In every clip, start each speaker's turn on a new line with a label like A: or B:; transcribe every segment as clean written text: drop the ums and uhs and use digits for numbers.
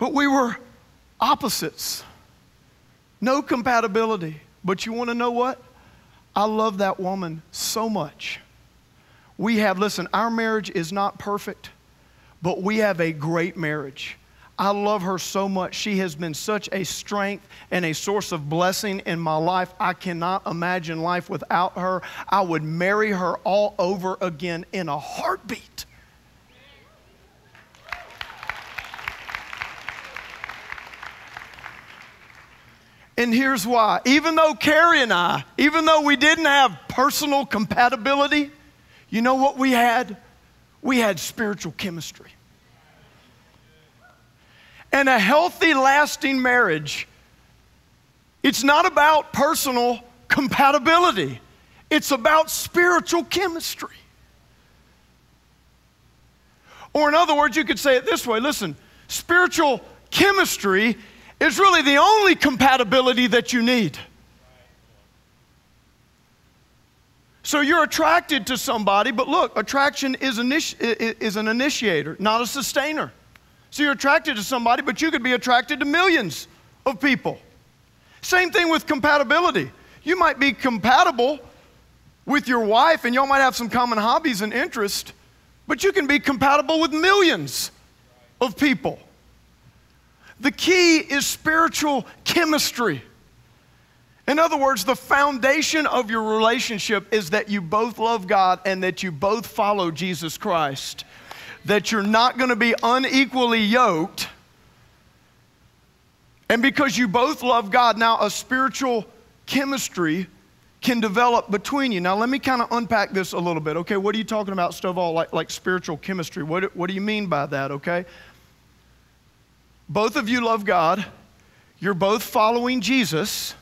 A: But we were opposites. No compatibility. But you want to know what? I love that woman so much. Listen, our marriage is not perfect, but we have a great marriage. I love her so much. She has been such a strength and a source of blessing in my life. I cannot imagine life without her. I would marry her all over again in a heartbeat. And here's why. Even though Carrie and I, even though we didn't have personal compatibility, you know what we had? We had spiritual chemistry. And a healthy, lasting marriage, it's not about personal compatibility. It's about spiritual chemistry. Or in other words, you could say it this way. Listen, spiritual chemistry is really the only compatibility that you need. So you're attracted to somebody, but look, attraction is an initiator, not a sustainer. So you're attracted to somebody, but you could be attracted to millions of people. Same thing with compatibility. You might be compatible with your wife, and y'all might have some common hobbies and interests, but you can be compatible with millions of people. The key is spiritual chemistry. In other words, the foundation of your relationship is that you both love God and that you both follow Jesus Christ. That you're not going to be unequally yoked. And because you both love God, now a spiritual chemistry can develop between you. Now let me kind of unpack this a little bit. Okay, what are you talking about, Stovall, like spiritual chemistry? What do you mean by that, okay? Both of you love God. You're both following Jesus.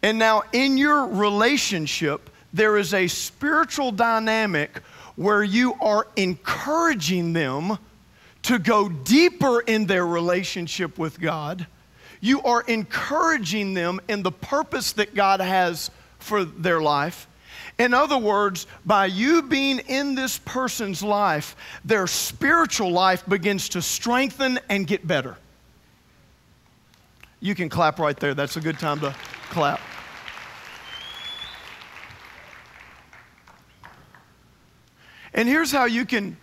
A: And now in your relationship, there is a spiritual dynamic where you are encouraging them to go deeper in their relationship with God. You are encouraging them in the purpose that God has for their life. In other words, by you being in this person's life, their spiritual life begins to strengthen and get better. You can clap right there. That's a good time to clap. And here's how you can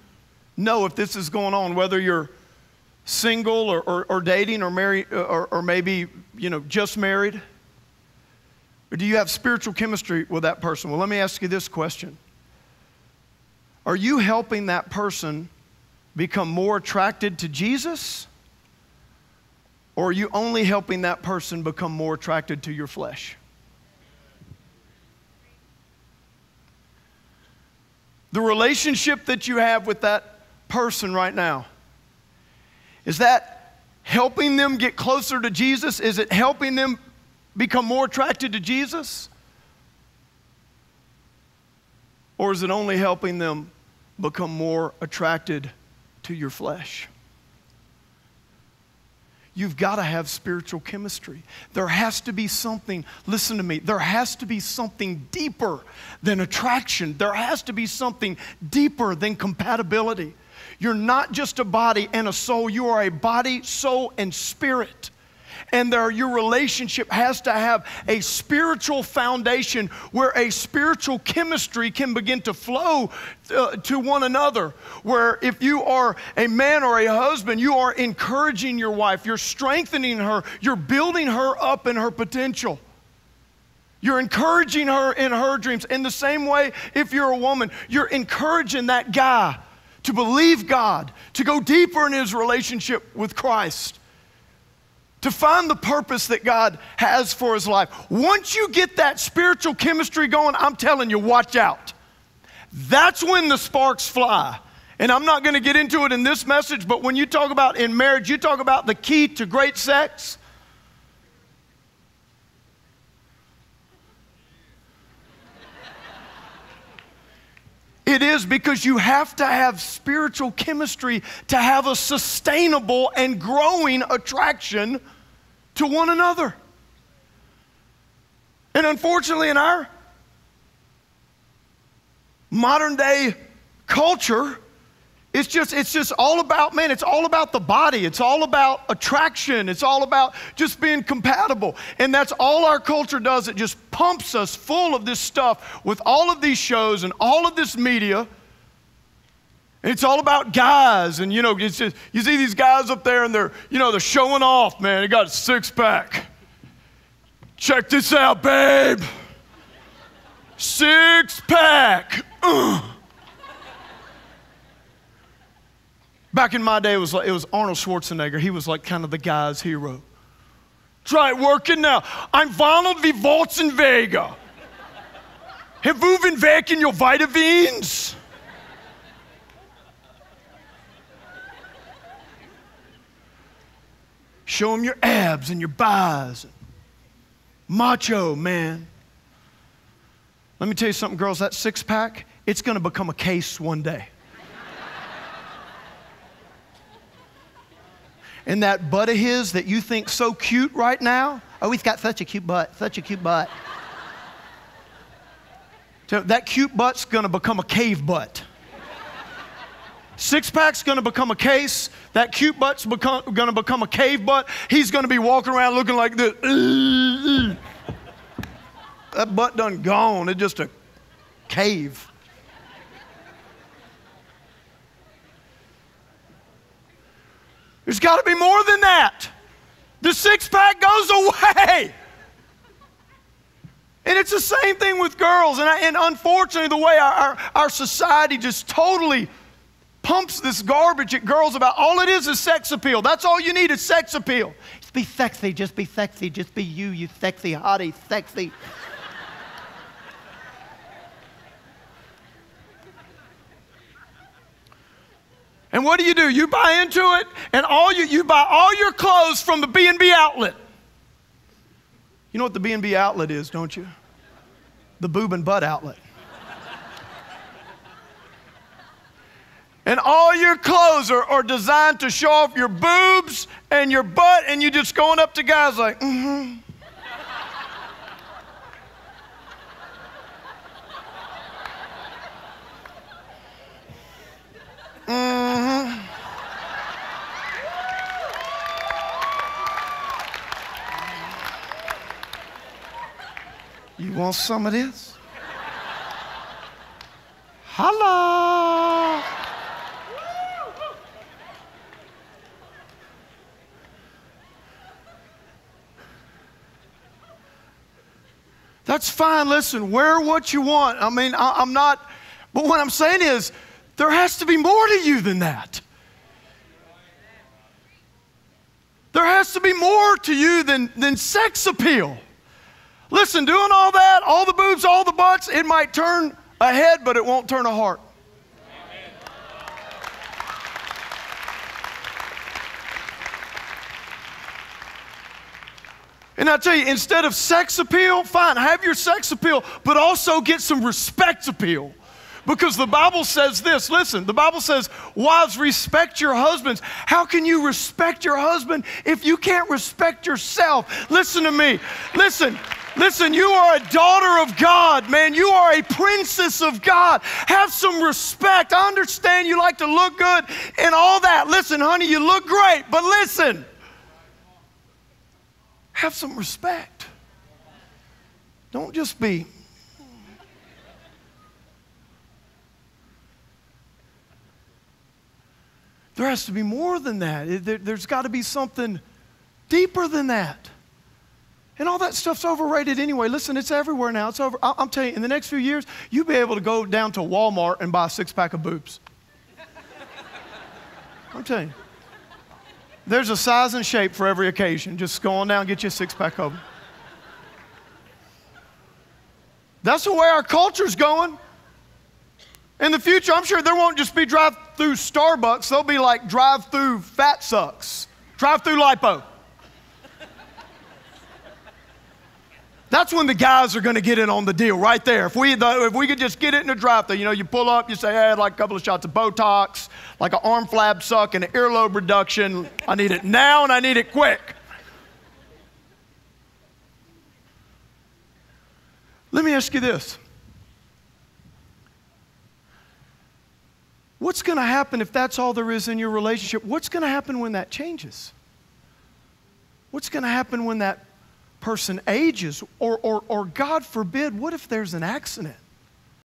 A: know if this is going on, whether you're single or dating or married or maybe, just married. Or do you have spiritual chemistry with that person? Well, let me ask you this question. Are you helping that person become more attracted to Jesus? Or are you only helping that person become more attracted to your flesh? The relationship that you have with that person right now, is that helping them get closer to Jesus? Is it helping them become more attracted to Jesus? Or is it only helping them become more attracted to your flesh? You've got to have spiritual chemistry. There has to be something, listen to me, there has to be something deeper than attraction. There has to be something deeper than compatibility. You're not just a body and a soul. You are a body, soul, and spirit. And your relationship has to have a spiritual foundation where a spiritual chemistry can begin to flow to one another. Where if you are a man or a husband, you are encouraging your wife, you're strengthening her, you're building her up in her potential. You're encouraging her in her dreams. In the same way, if you're a woman, you're encouraging that guy to believe God, to go deeper in his relationship with Christ, to find the purpose that God has for his life. Once you get that spiritual chemistry going, I'm telling you, watch out. That's when the sparks fly. And I'm not going to get into it in this message, but when you talk about in marriage, you talk about the key to great sex. It is because you have to have spiritual chemistry to have a sustainable and growing attraction to one another. And unfortunately, in our modern day culture, It's just all about, man, it's all about the body. It's all about attraction. It's all about just being compatible. And that's all our culture does. It just pumps us full of this stuff with all of these shows and all of this media. And it's all about guys. And, it's just, you see these guys up there and they're showing off, man. They got a six-pack. Check this out, babe. Six-pack. Back in my day, it was Arnold Schwarzenegger. He was like kind of the guy's hero. Try it working now. I'm Ronald wie Schwarzenegger. Have you been taking your vitamins? Show them your abs and your buys. Macho, man. Let me tell you something, girls. That six-pack, it's going to become a case one day. And that butt of his that you think so cute right now, oh, he's got such a cute butt, such a cute butt. So that cute butt's gonna become a cave butt. Six-pack's gonna become a case. That cute butt's gonna become a cave butt. He's gonna be walking around looking like this. That butt done gone. It's just a cave. There's got to be more than that. The six-pack goes away. And it's the same thing with girls. And unfortunately, the way our society just totally pumps this garbage at girls about all it is sex appeal. That's all you need is sex appeal. Just be sexy, just be sexy, just be you sexy hottie, sexy. And what do? You buy into it, and you buy all your clothes from the B&B outlet. You know what the B&B outlet is, don't you? The boob and butt outlet. And all your clothes are designed to show off your boobs and your butt, and you just going up to guys like, mm-hmm. Mm-hmm. You want some of this? Holla! That's fine. Listen, wear what you want. I mean, I'm not, but what I'm saying is, there has to be more to you than that. There has to be more to you than sex appeal. Listen, doing all that, all the boobs, all the butts, it might turn a head, but it won't turn a heart. And I tell you, instead of sex appeal, fine, have your sex appeal, but also get some respect appeal. Because the Bible says this, listen, the Bible says, wives, respect your husbands. How can you respect your husband if you can't respect yourself? Listen to me. Listen, you are a daughter of God, man. You are a princess of God. Have some respect. I understand you like to look good and all that. Listen, honey, you look great, but listen. Have some respect. Don't just be. There has to be more than that. There's got to be something deeper than that. And all that stuff's overrated anyway. Listen, it's everywhere now. It's over. I'm telling you, in the next few years, you'll be able to go down to Walmart and buy a six-pack of boobs. I'm telling you. There's a size and shape for every occasion. Just go on down and get you a six-pack of them. That's the way our culture's going. In the future, I'm sure there won't just be drive-through Starbucks. There'll be like drive-through fat sucks, drive-through lipo. That's when the guys are going to get in on the deal right there. If we could just get it in the drive-through, you pull up, you say, hey, I'd like a couple of shots of Botox, like an arm flab suck and an earlobe reduction. I need it now and I need it quick. Let me ask you this. What's going to happen if that's all there is in your relationship? What's going to happen when that changes? What's going to happen when that person ages? Or God forbid, what if there's an accident?